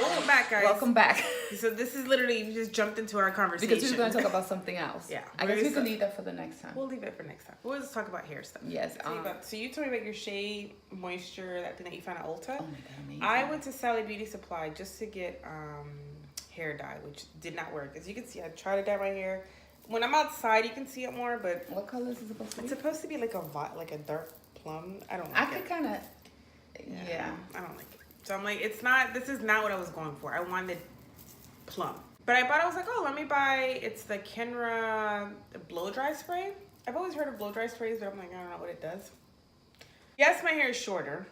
Welcome back, guys. Welcome back. So this is literally, you just jumped into our conversation. Because we were going to talk about something else. Yeah. I guess we can leave that for the next time. We'll leave it for next time. We'll just talk about hair stuff. Yes. So you told me about your Shea Moisture, that thing that you found at Ulta. Oh my God, amazing. I went to Sally Beauty Supply just to get hair dye, which did not work. As you can see, I tried to dye my hair. When I'm outside, you can see it more, but... What color is it supposed to be? It's supposed to be like a dark plum. I don't like it. I could kind of... Yeah. I don't like it. So I'm like, this is not what I was going for. I wanted plum. But I was like, oh, let me buy, it's the Kenra blow dry spray. I've always heard of blow dry sprays, but I'm like, I don't know what it does. Yes, my hair is shorter.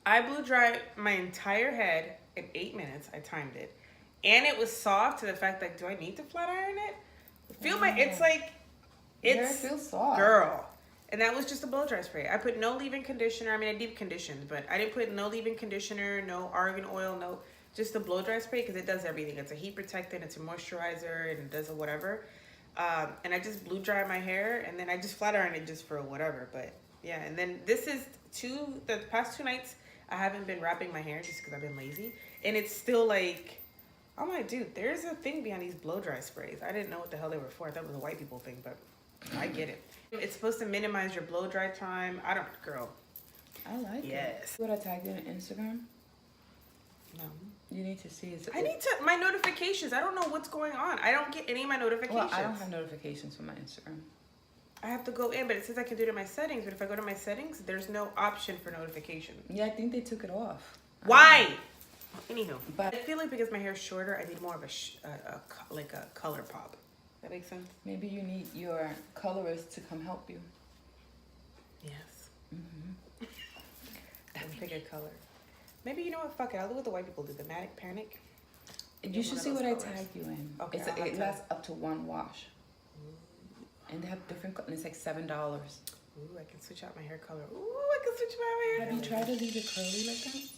I blew dry my entire head in 8 minutes. I timed it. And it was soft to the fact that, do I need to flat iron it? It feels soft. Girl. And that was just a blow dry spray. I put no leave-in conditioner. I mean, I deep conditioned, but I didn't put no leave-in conditioner, no argan oil, just a blow dry spray because it does everything. It's a heat protectant, it's a moisturizer, and it does a whatever. And I just blew dry my hair, and then I just flat ironed it just for whatever. But yeah, and then this is the past 2 nights, I haven't been wrapping my hair just because I've been lazy. And it's still like, I'm like, dude, there's a thing behind these blow dry sprays. I didn't know what the hell they were for. I thought it was a white people thing, but I get it. It's supposed to minimize your blow dry time. Girl. I like it. Yes. What I tagged you on Instagram? No. You need to see. My notifications. I don't know what's going on. I don't get any of my notifications. Well, I don't have notifications from my Instagram. I have to go in, but it says I can do it in my settings. But if I go to my settings, there's no option for notifications. Yeah, I think they took it off. Why? Anywho, but I feel like because my hair is shorter, I need more of a color pop. That makes sense? Maybe you need your colorist to come help you. Yes. Mm-hmm. That would pick a color. Maybe, you know what? Fuck it. I'll do what the white people do. The Manic Panic. You should see what I tagged you in. Okay. It lasts up to 1 wash. Ooh. And they have different colors. It's like $7. Ooh, I can switch out my hair color. Ooh, I can switch my hair. Have you tried to leave it curly like that?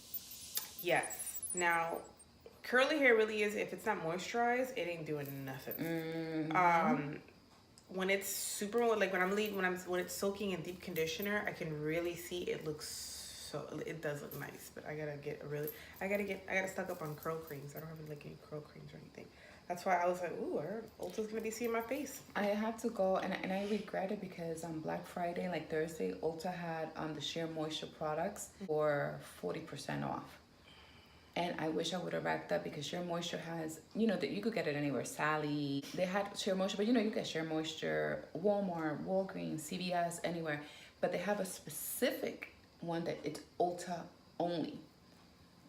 Yes. Now, curly hair really is, if it's not moisturized, it ain't doing nothing. Mm-hmm. When it's super, like when it's soaking in deep conditioner, I can really see it it does look nice, but I gotta stock up on curl creams. I don't have like any curl creams or anything. That's why I was like, ooh, Ulta's gonna be seeing my face. I had to go, and I regret it because on Black Friday, like Thursday, Ulta had the Sheer Moisture products for 40% off. And I wish I would have racked up because Sheer Moisture has, that you could get it anywhere. Sally, they had Sheer Moisture, but you get Sheer Moisture, Walmart, Walgreens, CVS, anywhere. But they have a specific one that it's Ulta only,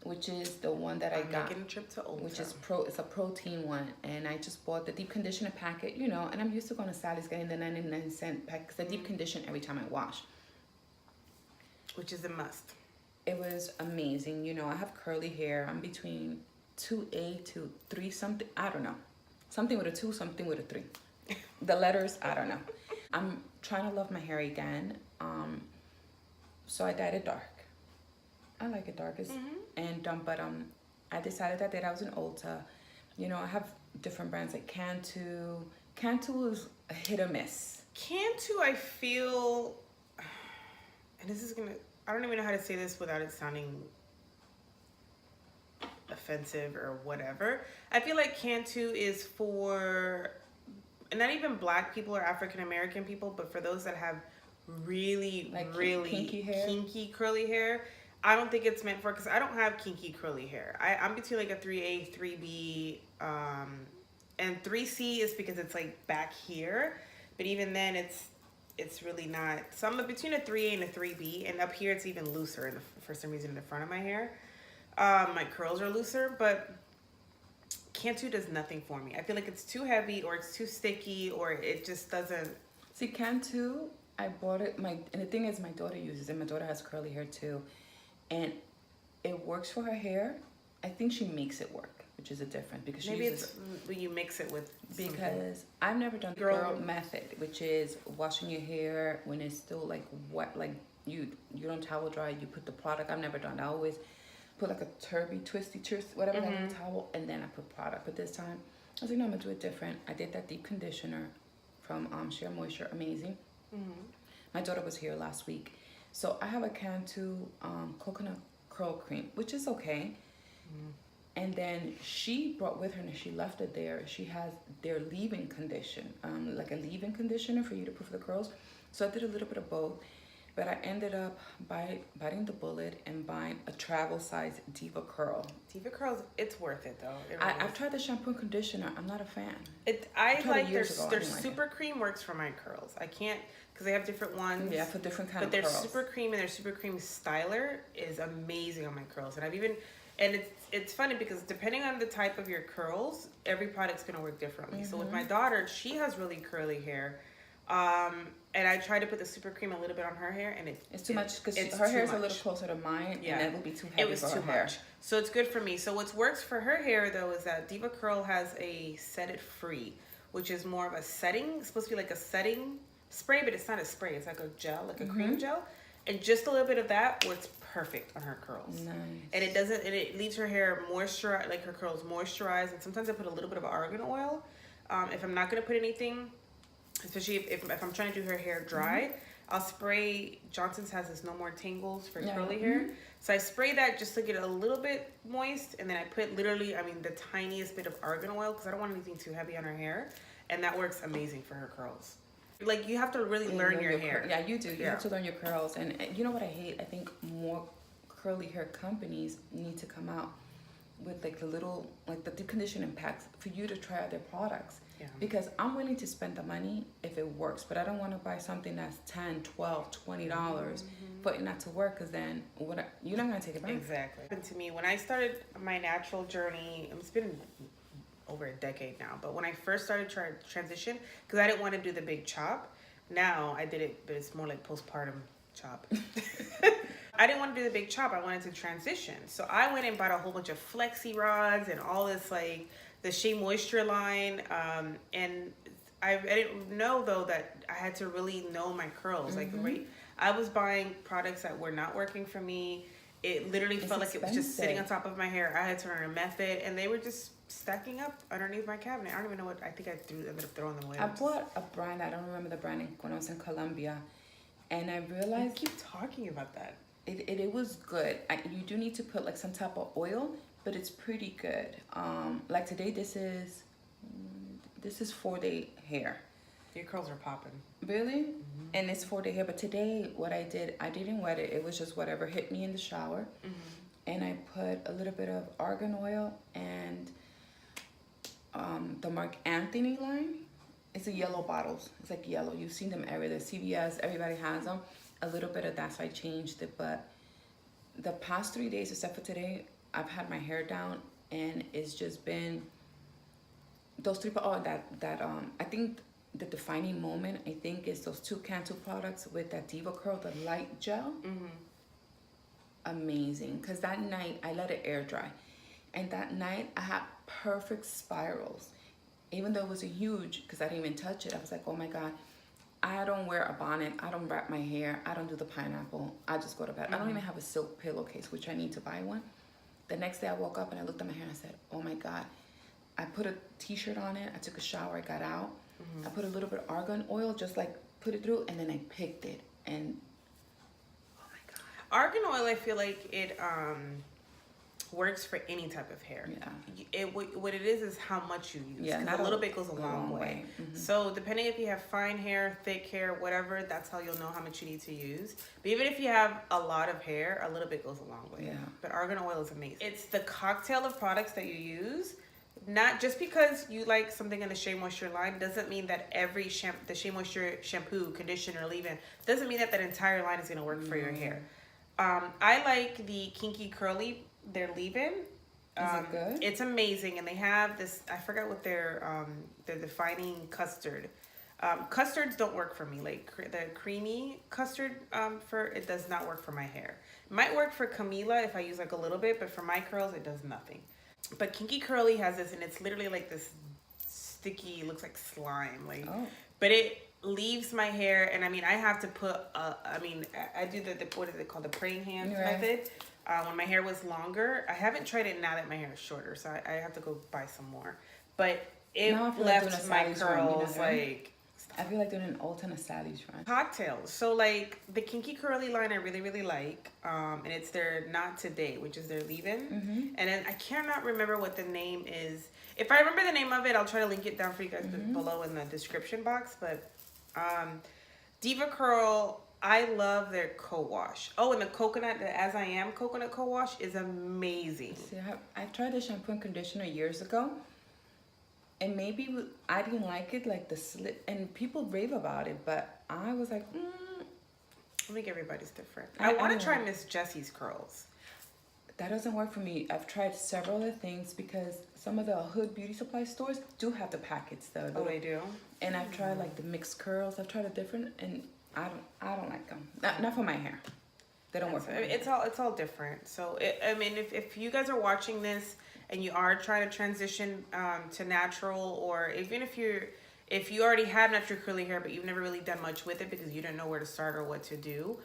which is the one that I got. Making a trip to Ulta. Which is it's a protein one, and I just bought the deep conditioner packet, and I'm used to going to Sally's getting the 99-cent pack because I deep condition every time I wash. Which is a must. It was amazing. I have curly hair. I'm between 2A to 3 something. I don't know. Something with a 2, something with a 3. The letters, I don't know. I'm trying to love my hair again. So I dyed it dark. I like it dark. But I decided that I was in Ulta. I have different brands like Cantu. Cantu is a hit or miss. Cantu, I feel, and I don't even know how to say this without it sounding offensive or whatever. I feel like Cantu is for, not even black people or African American people, but for those that have really kinky curly hair. I don't think it's meant for, because I don't have kinky curly hair. I'm between like a 3A, 3B, and 3C is because it's like back here. But even then, it's really not. So I'm between a 3A and a 3B, and up here it's even looser for some reason in the front of my hair. My curls are looser, but Cantu does nothing for me. I feel like it's too heavy, or it's too sticky, or it just doesn't. See, Cantu, I bought it. And the thing is, my daughter uses it. My daughter has curly hair too, and it works for her hair. I think she makes it work. which is a difference because maybe it's when you mix it with because I've never done the girl method, which is washing your hair when it's still like wet, like you don't towel dry, you put the product. I've never done that. I always put like a twisty whatever that little towel, and then I put product. But this time I was like, no, I'm gonna do it different. I did that deep conditioner from Shea Moisture, amazing. My daughter was here last week, so I have a Cantu coconut curl cream, which is okay. And then she brought with her, and she left it there. She has their leave-in condition, like a leave-in conditioner for you to put for the curls. So I did a little bit of both, but I ended up biting the bullet and buying a travel size Diva Curl. Diva Curls, it's worth it though. I've tried the shampoo and conditioner. I'm not a fan. I like their super cream works for my curls. I can't, because they have different ones. Yeah, for different kind of curls. But their super cream and their super cream styler is amazing on my curls. And it's funny because depending on the type of your curls, every product's gonna work differently. So with my daughter, she has really curly hair. And I try to put the super cream a little bit on her hair, and it's too much because her hair is a little closer to mine, and it will be too heavy. It was too much, so it's good for me. So what works for her hair though is that Diva Curl has a Set It Free, which is more of a setting. It's supposed to be like a setting spray, but it's not a spray. It's like a gel, like a cream gel, and just a little bit of that works perfect on her curls. Nice. And it leaves her hair moisturized, like her curls moisturized. And sometimes I put a little bit of argan oil. If I'm not gonna put anything, especially if I'm trying to do her hair dry, I'll spray. Johnson's has this No More Tangles for curly hair. So I spray that just to get it a little bit moist, and then I put literally, the tiniest bit of argan oil because I don't want anything too heavy on her hair, and that works amazing for her curls. Like, you have to really learn your hair. Yeah, you do. You have to learn your curls. And you know what I hate? I think more curly hair companies need to come out with like the little, like the deep conditioning packs for you to try out their products. Yeah. Because I'm willing to spend the money if it works, but I don't want to buy something that's $10, $12, $20 for it not to work, because then you're not going to take it back. Exactly. And to me, when I started my natural journey, it's been over a decade now, but when I first started transition, because I didn't want to do the big chop. Now I did it, but it's more like postpartum chop. I didn't want to do the big chop. I wanted to transition. So I went and bought a whole bunch of flexi rods and all this, like the Shea Moisture line. And I didn't know though that I had to really know my curls. Like I was buying products that were not working for me. It literally felt like it was just sitting on top of my hair. I had to learn a method, and they were just stacking up underneath my cabinet. I don't even know what. I think I ended up throwing them away. I bought a brand. I don't remember the brand when I was in Colombia, and I realized. You keep talking about that. It was good. You do need to put like some type of oil, but it's pretty good. Like today, this is 4-day hair. Your curls are popping. Really? And it's 4-day hair. But today, what I didn't wet it. It was just whatever hit me in the shower. And I put a little bit of argan oil and the Mark Anthony line. It's a yellow bottles. It's like yellow. You've seen them everywhere. CVS, everybody has them. A little bit of that, so I changed it. But the past 3 days, except for today, I've had my hair down, and it's just been those three. I think the defining moment, I think, is those two Cantu products with that Diva Curl, the light gel. Amazing, because that night I let it air dry, and that night I had perfect spirals. Even though it was a huge, because I didn't even touch it, I was like, oh my God. I don't wear a bonnet. I don't wrap my hair. I don't do the pineapple. I just go to bed. I don't even have a silk pillowcase, which I need to buy one. The next day I woke up and I looked at my hair and I said, oh my God. I put a t-shirt on it. I took a shower. I got out. I put a little bit of argan oil, just like put it through, and then I picked it. And oh my God. Argan oil, I feel like it works for any type of hair. What it is how much you use. Yeah, not a little bit goes a long way. So depending if you have fine hair, thick hair, whatever, that's how you'll know how much you need to use. But even if you have a lot of hair, a little bit goes a long way. But argan oil is amazing. It's the cocktail of products that you use. Not just because you like something in the Shea Moisture line doesn't mean that every the Shea Moisture shampoo, conditioner, leave-in doesn't mean that entire line is going to work for your hair. I like the Kinky Curly, their leave-in. Is it good? It's amazing, and they have this. I forgot what their defining custard. Custards don't work for me. Like the creamy custard, it does not work for my hair. It might work for Camila if I use like a little bit, but for my curls, it does nothing. But Kinky Curly has this, and it's literally like this sticky, looks like slime, like. Oh. But it leaves my hair, and I mean, I have to put. I do the what is it called, the praying hands method. When my hair was longer, I haven't tried it now that my hair is shorter, so I have to go buy some more. But it left my curls like. I feel like doing an alternate Sally's run. Cocktails. So like the Kinky Curly line I really, really like. And it's their Not Today, which is their leave-in. Mm-hmm. And then I cannot remember what the name is. If I remember the name of it, I'll try to link it down for you guys below in the description box. But Diva Curl, I love their co-wash. Oh, and the coconut, the As I Am coconut co-wash is amazing. See, I tried the shampoo and conditioner years ago. And maybe I didn't like it, like the slip, and people rave about it, but I was like, I think everybody's different. I want to try Miss Jessie's curls. That doesn't work for me. I've tried several other things because some of the hood beauty supply stores do have the packets though. Oh, they do? And I've tried like the mixed curls. I've tried a different, and I don't like them. Not for my hair. They don't work for me. It's all different. So if you guys are watching this and you are trying to transition to natural, or even if you already have natural curly hair but you've never really done much with it because you don't know where to start or what to do,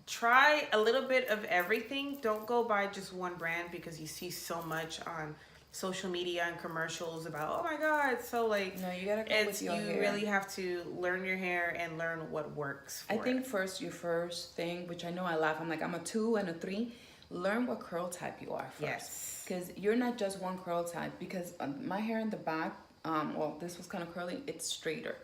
try a little bit of everything. Don't go by just one brand because you see so much on social media and commercials about, oh my god, so like, no, you gotta go with your hair. You really have to learn your hair and learn what works for I think your first thing, which I know I laugh, I'm a 2 and a 3, learn what curl type you are first. Yes. Because you're not just one curl type, because my hair in the back, well, this was kind of curly, it's straighter.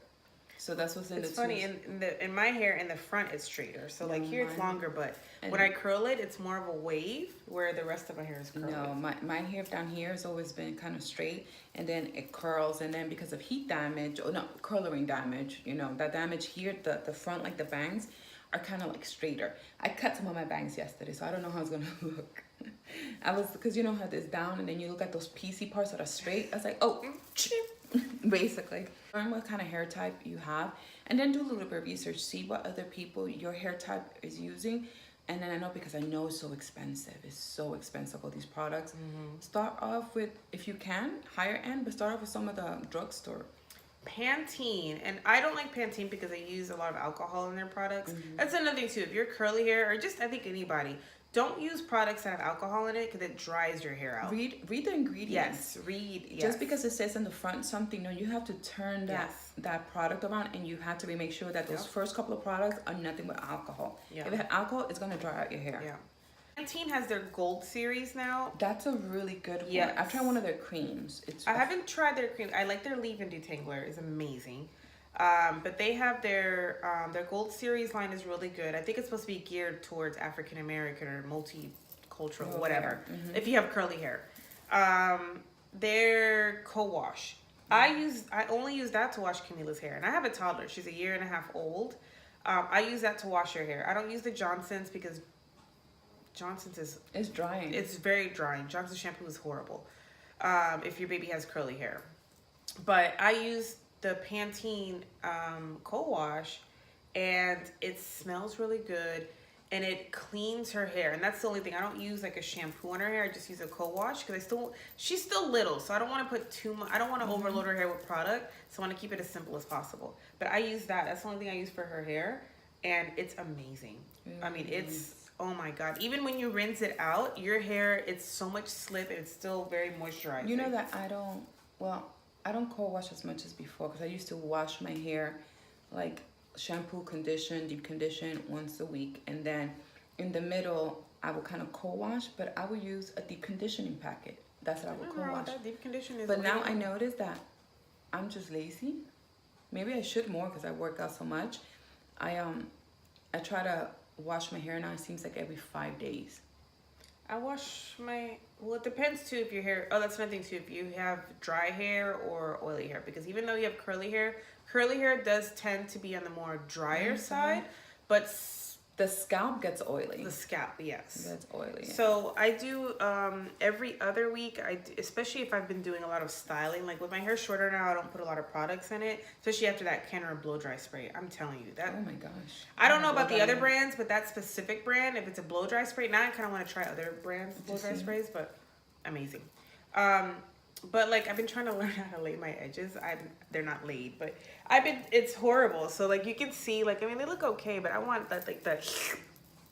So that's what's in it's funny, in my hair in the front it's straighter. So like here it's longer, but when I curl it, it's more of a wave where the rest of my hair is curly. No, my hair down here has always been kind of straight, and then it curls, and then because of heat damage, or no, curling damage, that damage here, the front, like the bangs, are kind of like straighter. I cut some of my bangs yesterday, so I don't know how it's gonna look. Because you know how this down, and then you look at those piecey parts that are straight. I was like, oh, basically. Learn what kind of hair type you have, and then do a little bit of research. See what other people your hair type is using, and then I know, because I know it's so expensive. It's so expensive, all these products. Start off with, if you can, higher end, but start off with some of the drugstore. Pantene, and I don't like Pantene because they use a lot of alcohol in their products. That's another thing too. If you're curly hair, or just I think anybody, don't use products that have alcohol in it because it dries your hair out. Read the ingredients. Yes. Just because it says in the front something, no, you have to turn that product around, and you have to make sure that those first couple of products are nothing but alcohol. If it had alcohol, it's gonna dry out your hair. Pantene has their Gold series now. That's a really good one. I've tried one of their creams. I haven't tried their cream. I like their leave-in detangler. It's amazing. But they have their Gold series line is really good. I think it's supposed to be geared towards African American or multicultural, whatever. If you have curly hair, their co-wash. I only use that to wash Camila's hair, and I have a toddler. She's 1.5 years old. I use that to wash her hair. I don't use the Johnson's because Johnson's it's drying. It's very drying. Johnson's shampoo is horrible if your baby has curly hair. But I use the Pantene co-wash, and it smells really good, and it cleans her hair. And that's the only thing. I don't use like a shampoo on her hair. I just use a co-wash because she's still little, so I don't want to put too much. I don't want to overload her hair with product, so I want to keep it as simple as possible. But I use that. That's the only thing I use for her hair, and it's amazing. I mean, it's, oh my god, even when you rinse it out, your hair, it's so much slip, and it's still very moisturizing. You know that I don't co-wash as much as before, because I used to wash my hair like shampoo, condition, deep condition once a week, and then in the middle I would kind of co-wash, but I would use a deep conditioning packet. That's what I would co-wash. That deep condition is but now I notice that I'm just lazy. Maybe I should more because I work out so much. I try to wash my hair now. It seems like every 5 days. I wash well, it depends too if your hair, that's another thing too, if you have dry hair or oily hair, because even though you have curly hair does tend to be on the more drier side, but the scalp gets oily. The scalp, yes. That's oily. Yeah. So I do every other week, especially if I've been doing a lot of styling, like with my hair shorter now, I don't put a lot of products in it, especially after that Kenra blow dry spray. I'm telling you that. Oh my gosh. I don't know about the other brands, but that specific brand, if it's a blow dry spray, now I kind of want to try other brands blow dry sprays, but amazing. But like I've been trying to learn how to lay my edges. They're not laid, but it's horrible. So like you can see, like, I mean, they look okay, but I want that, like, that,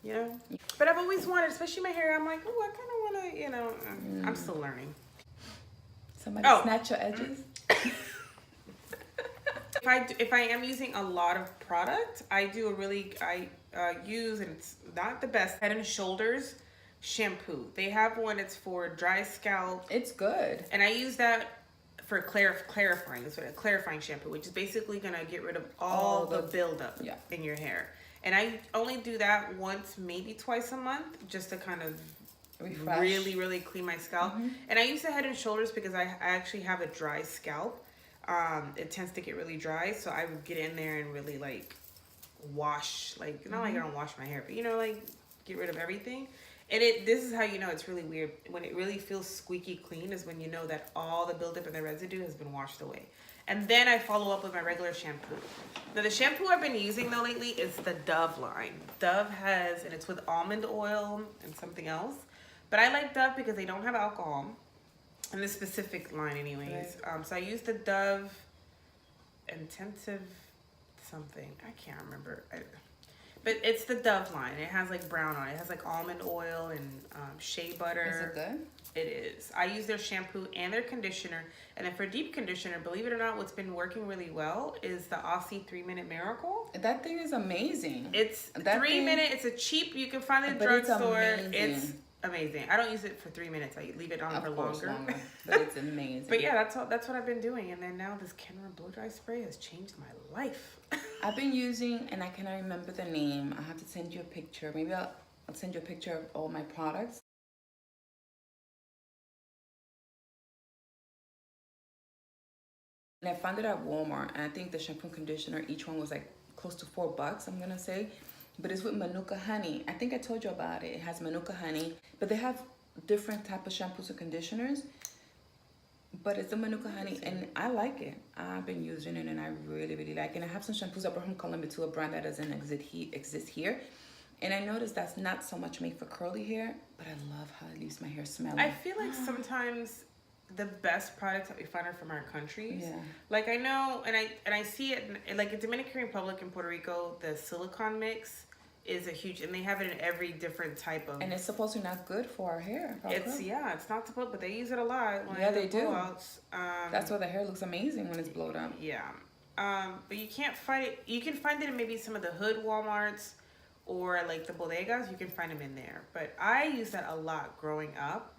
you know. But I've always wanted, especially my hair. I'm like, oh, I kind of want to, you know. I'm still learning. Somebody snatch your edges. If I am using a lot of product, I use, and it's not the best, Head and Shoulders shampoo. They have one. It's for dry scalp. It's good. And I use that for clarifying. It's a clarifying shampoo, which is basically gonna get rid of all the buildup in your hair. And I only do that once, maybe twice a month, just to kind of refresh. Really clean my scalp. And I use the Head and Shoulders because I actually have a dry scalp. It tends to get really dry, so I would get in there and really like wash, like, not like I don't wash my hair, but you know, like, get rid of everything. And this is how you know it's really weird. When it really feels squeaky clean is when you know that all the buildup and the residue has been washed away. And then I follow up with my regular shampoo. Now the shampoo I've been using though lately is the Dove line. Dove has, and it's with almond oil and something else. But I like Dove because they don't have alcohol. In this specific line anyways. Right. So I use the Dove Intensive something. I can't remember. But it's the Dove line. It has like brown on it. It has like almond oil and shea butter. Is it good? It is. I use their shampoo and their conditioner. And then for deep conditioner, believe it or not, what's been working really well is the Aussie 3-Minute Miracle. That thing is amazing. It's 3 minute. It's a cheap. You can find it at the drugstore. It's amazing. I don't use it for 3 minutes. I leave it on for longer. But it's amazing. But yeah, that's what I've been doing. And then now this Kenra blow dry spray has changed my life. I've been using, and I cannot remember the name. I have to send you a picture. Maybe I'll send you a picture of all my products. And I found it at Walmart, and I think the shampoo and conditioner, each one was like close to $4, I'm gonna say. But it's with Manuka Honey. I think I told you about it. It has Manuka Honey, but they have different type of shampoos and conditioners. But it's the Manuka Honey, and I like it. I've been using it, and I really like it. And I have some shampoos I brought from Colombia too, a brand that doesn't exist here. And I noticed that's not so much made for curly hair, but I love how it leaves my hair smelling. I feel like sometimes the best products that we find are from our countries. Yeah. Like I know, and I see it like in Dominican Republic and Puerto Rico, the silicone mix is a huge, and they have it in every different type of. And it's supposed to be not good for our hair. It's not supposed, but they use it a lot. Yeah, they do. Blowouts. That's why the hair looks amazing when it's blowed up. Yeah. But you can't find it. You can find it in maybe some of the hood Walmarts or like the bodegas. You can find them in there. But I used that a lot growing up.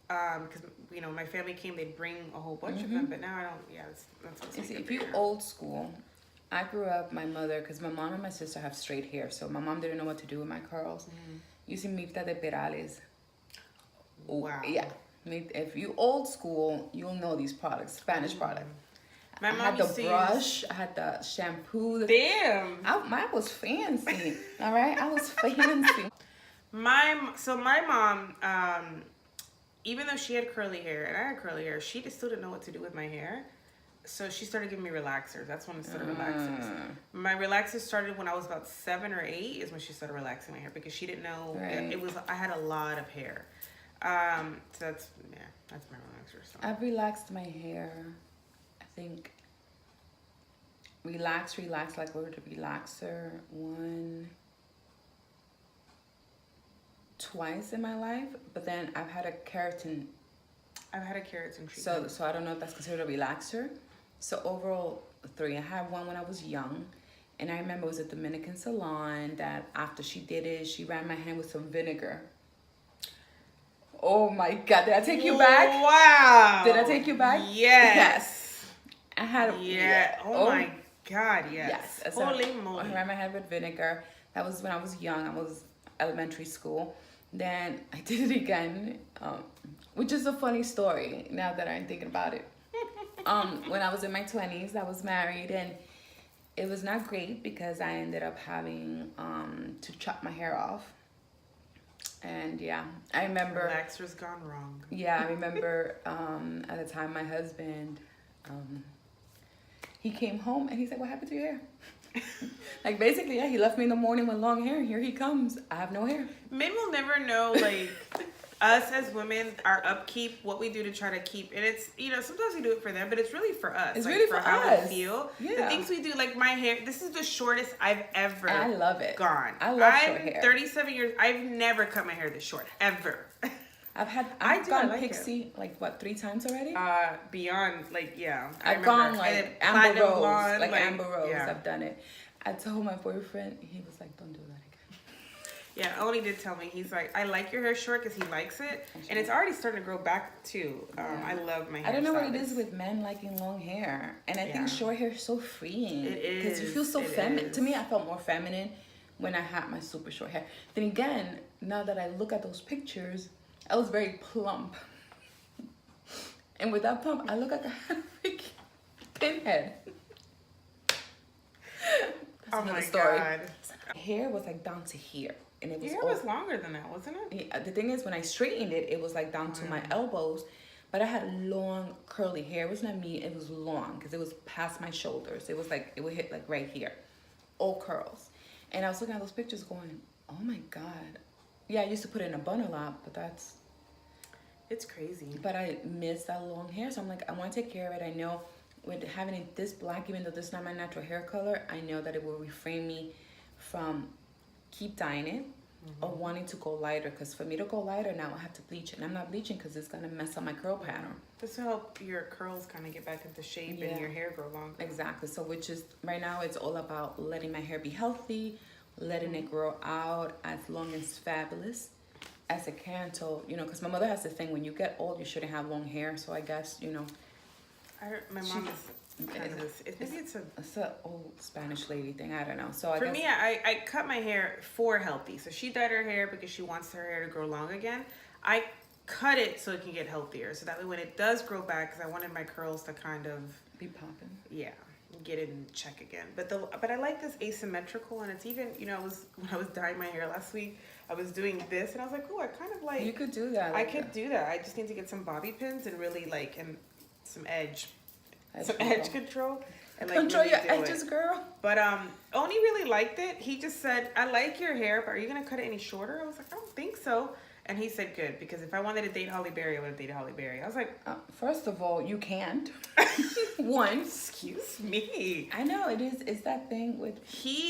Because you know my family came, they'd bring a whole bunch of them, but now I don't. Yeah, that's if you old school, I grew up. My mother, because my mom and my sister have straight hair, so my mom didn't know what to do with my curls. Using Mifta de Perales. Wow. Yeah, if you old school, you'll know these products, Spanish products. My mom I had the brush, I had the shampoo. Damn. Mine was fancy. All right, I was fancy. My mom. Even though she had curly hair and I had curly hair, she just still didn't know what to do with my hair. So she started giving me relaxers. That's when it started relaxers. My relaxers started when I was about 7 or 8 is when she started relaxing my hair because she didn't know I had a lot of hair. So that's my relaxer. So. I've relaxed my hair. I think relax like word of relaxer twice in my life, but then I've had a keratin treatment. So I don't know if that's considered a relaxer. So overall 3. I had one when I was young, and I remember it was a Dominican salon that after she did it, she ran my hand with some vinegar. Oh my God, did I take you back? Wow. Did I take you back? Yes. I had Oh my God, yes. Holy moly. I ran my hand with vinegar. That was when I was young. I was elementary school. Then I did it again, which is a funny story now that I'm thinking about it. When I was in my 20s, I was married, and it was not great because I ended up having to chop my hair off. And yeah, I remember... Relaxer's gone wrong. Yeah, I remember at the time my husband, he came home and he's like, what happened to your hair? Like basically, yeah, he left me in the morning with long hair, and here he comes. I have no hair. Men will never know, like, us as women, our upkeep, what we do to try to keep, and it's, you know, sometimes we do it for them, but it's really for us. It's like, really for how us. we feel. Yeah. The things we do, like my hair, this is the shortest I've ever I love it. gone. I love short hair. 37 years, I've never cut my hair this short, ever. I've gone like pixie like what 3 times already? Beyond like yeah. I've gone like amber rose, blonde, like amber rose. Yeah. I've done it. I told my boyfriend, he was like, "Don't do that again." Yeah, Oni did tell me. He's like, I like your hair short because he likes it, and it's already starting to grow back too. I love my hair. I don't know what it is with men liking long hair, and I think short hair is so freeing. It is because you feel so feminine. To me, I felt more feminine when I had my super short hair. Then again, now that I look at those pictures, I was very plump. And with that plump, I look like I had a freaking pinhead. Oh my god. Hair was like down to here. And it was your hair was longer than that, wasn't it? Yeah, the thing is, when I straightened it, it was like down to my elbows. But I had long curly hair. It was not me, it was long because it was past my shoulders. It was like, it would hit like right here. All curls. And I was looking at those pictures going, oh my god. Yeah, I used to put it in a bun a lot, but it's crazy. But I miss that long hair, so I'm like, I want to take care of it. I know with having it this black, even though this is not my natural hair color, I know that it will refrain me from keep dyeing it or wanting to go lighter. Because for me to go lighter now, I have to bleach it. And I'm not bleaching because it's gonna mess up my curl pattern. This will help your curls kind of get back into shape and your hair grow longer. Exactly. So which is right now, it's all about letting my hair be healthy, letting it grow out as long as fabulous as it can. So, you know, because my mother has this thing, when you get old, you shouldn't have long hair. So I guess, you know, my mom is kind of this. Maybe it's an old Spanish lady thing. I don't know. So for me, I cut my hair for healthy. So she dyed her hair because she wants her hair to grow long again. I cut it so it can get healthier. So that way when it does grow back, because I wanted my curls to kind of be popping. Yeah. Get it in check again. But I like this asymmetrical, and it's even, you know, when I was dyeing my hair last week, I was doing this and I was like, oh, I kind of like, you could do that. I could do that. I just need to get some bobby pins and really like, and some edge control and like control really your edges, girl. But Oni really liked it. He just said, I like your hair, but are you gonna cut it any shorter? I was like, I don't think so. And he said, good, because if I wanted to date Holly Berry, I would have dated Holly Berry. I was like, first of all, you can't. One. Excuse me. I know, it's that thing with...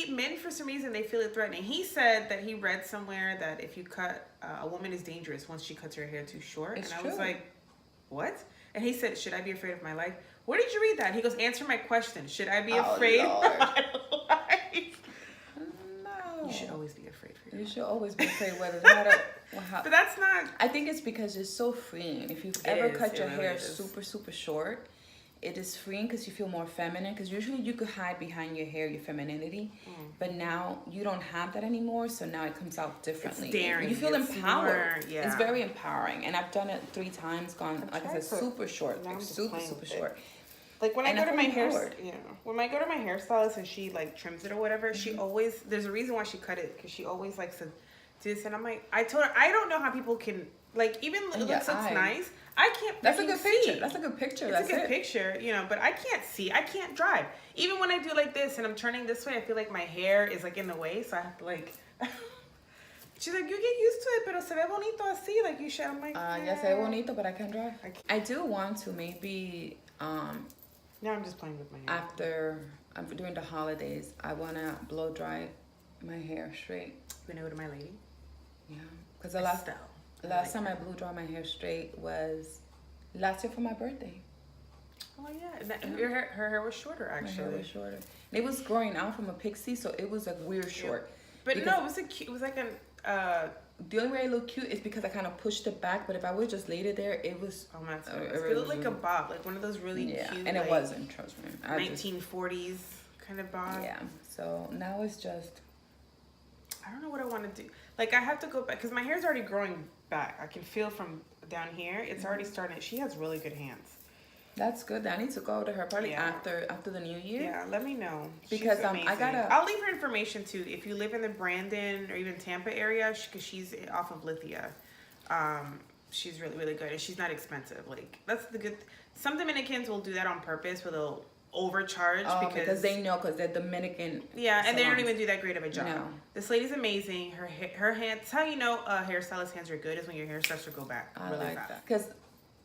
Men, for some reason, they feel it threatening. He said that he read somewhere that if you cut, a woman is dangerous once she cuts her hair too short. It's and I true. was like, what? And he said, should I be afraid of my life? Where did you read that? He goes, answer my question. Should I be afraid of my life? No. You should always be afraid for your life. You should always be afraid whether it's But that's not... I think it's because it's so freeing. If you've ever cut your hair super, super short, it is freeing because you feel more feminine. Because usually you could hide behind your hair, your femininity. But now you don't have that anymore. So now it comes out differently. It's daring. You feel empowered. More, It's very empowering. And I've done it 3 times, gone, like I said, super short. Like super, super short. Like when I go to my when I go to my hairstylist and she like trims it or whatever, she always, there's a reason why she cut it, because she always likes to do this, and I'm like, I told her, I don't know how people can, like, even it looks nice, I can't. That's a good picture. That's a good picture. It's a good picture, you know, but I can't see. I can't drive. Even when I do like this and I'm turning this way, I feel like my hair is like in the way, so I have to like. She's like, you get used to it, pero se ve bonito así, like you should. I'm like, yeah, se ve bonito, but I can't drive. I do want to maybe. Now I'm just playing with my hair. After during the holidays, I wanna blow dry my hair straight. You know, to my lady. Yeah, because the last time I blew dry my hair straight was last year for my birthday. Oh yeah, her hair was shorter actually. My hair was shorter. And it was growing out from a pixie, so it was like weird short. But no, it was like an. The only way I look cute is because I kind of pushed it back, but if I would just laid it there, it was... Oh, that's it looked like a bob, like one of those really cute... and it wasn't, trust me. 1940s kind of bob. Yeah, so now it's just... I don't know what I want to do. Like, I have to go back, because my hair's already growing back. I can feel from down here, it's already starting. She has really good hands. That's good. I need to go to her probably after the new year. Yeah, let me know. Because I'll leave her information too. If you live in the Brandon or even Tampa area, because she's off of Lithia, she's really, really good, and she's not expensive. Like, that's the good. Some Dominicans will do that on purpose, where they'll overcharge because they know, because they're Dominican. Yeah, and salons. they don't even do that great of a job. No. This lady's amazing. Her hands. That's how you know a hairstylist hands are good, is when your hair starts to go back really fast. That because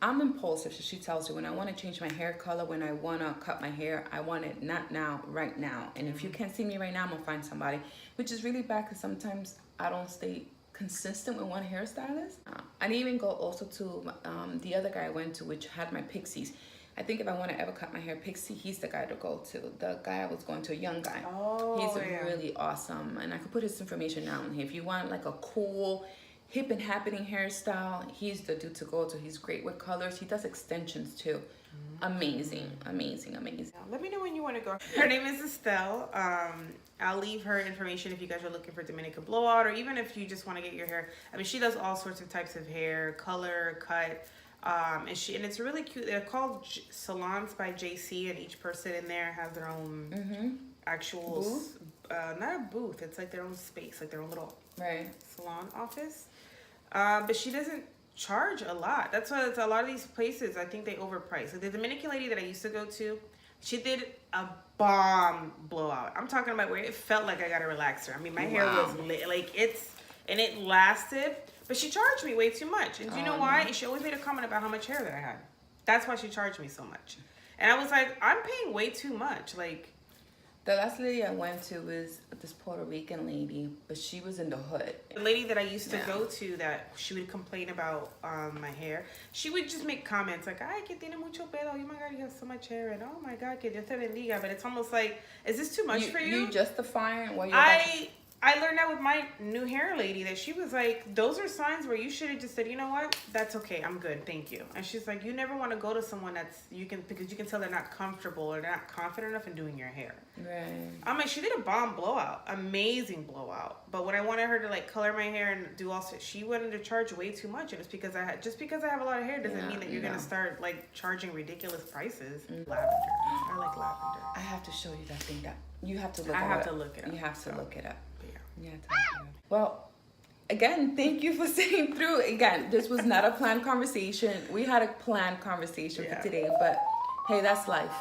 I'm impulsive. So she tells you when I want to change my hair color, when I want to cut my hair, I want it not now, right now. And if you can't see me right now, I'm gonna find somebody, which is really bad because sometimes I don't stay consistent with one hairstylist. I didn't even go also to the other guy I went to, which had my pixies. I think if I want to ever cut my hair pixie, he's the guy to go to. The guy I was going to, a young guy. He's really awesome, and I could put his information down here. If you want like a cool, hip and happening hairstyle, he's the dude to go to. He's great with colors. He does extensions too. Amazing. Let me know when you want to go. Her name is Estelle. I'll leave her information if you guys are looking for Dominican blowout, or even if you just want to get your hair. I mean, she does all sorts of types of hair, color, cut. And it's really cute. They're called Salons by JC, and each person in there has their own actual booth? Not a booth. It's like their own space, like their own little salon office. But she doesn't charge a lot. That's why it's a lot of these places, I think they overprice. Like the Dominican lady that I used to go to, she did a bomb blowout. I'm talking about where it felt like I got a relaxer. I mean, my hair was lit, like and it lasted. But she charged me way too much. And do you know why? She always made a comment about how much hair that I had. That's why she charged me so much. And I was like, I'm paying way too much. Like, the last lady I went to was this Puerto Rican lady, but she was in the hood. The lady that I used to go to, that she would complain about my hair, she would just make comments like, ay, que tiene mucho pelo. Oh my God, you have so much hair. And oh my God, que Dios te bendiga. But it's almost like, is this too much for you? You justifying what you're I learned that with my new hair lady, that she was like, those are signs where you should have just said, you know what, that's okay, I'm good, thank you. And she's like, you never want to go to someone because you can tell they're not comfortable or they're not confident enough in doing your hair. Right. I'm like, she did a bomb blowout, amazing blowout. But when I wanted her to like color my hair and do all, she wanted to charge way too much. And it's because I have a lot of hair doesn't mean that you're gonna start like charging ridiculous prices. Lavender, I like lavender. I have to show you that thing. That you have to look. I have to look it up. You have to look it up. Yeah. Well, again, thank you for staying through. Again, this was not a planned conversation. We had a planned conversation for today, but hey, that's life.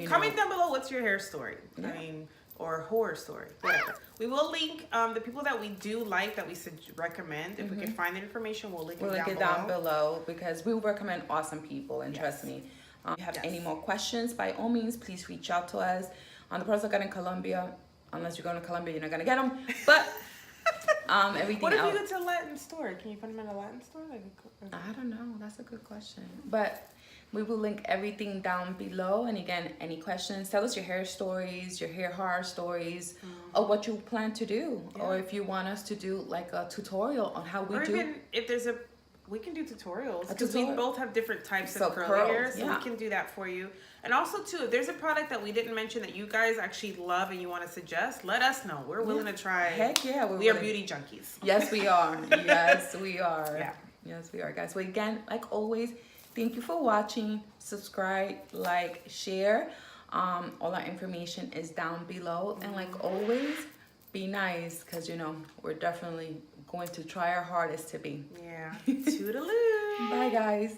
Comment down below what's your hair story. I mean, or horror story, whatever. We will link the people that we do like, that we recommend. If we can find the information, we'll link it down below because we recommend awesome people, and trust me. If you have any more questions, by all means, please reach out to us. On the person that got in Colombia, unless you're going to Colombia, you're not going to get them. But everything What if else. you go to a Latin store? Can you find them at a Latin store? I don't know. That's a good question. But we will link everything down below. And again, any questions, tell us your hair stories, your hair horror stories, or what you plan to do. Or if you want us to do like a tutorial on how we do. Even if there's we can do tutorials, because we both have different types of curly hair, so we can do that for you. And also too, if there's a product that we didn't mention that you guys actually love and you want to suggest, let us know. We're willing to try. Heck yeah, we are beauty junkies. Yes, we are. Yes, we are. Yeah. Yes, we are, guys. So again, like always, thank you for watching. Subscribe, like, share. All our information is down below. And like always, be nice, because we're definitely going to try our hardest to be. Yeah. Toodaloo. Bye, guys.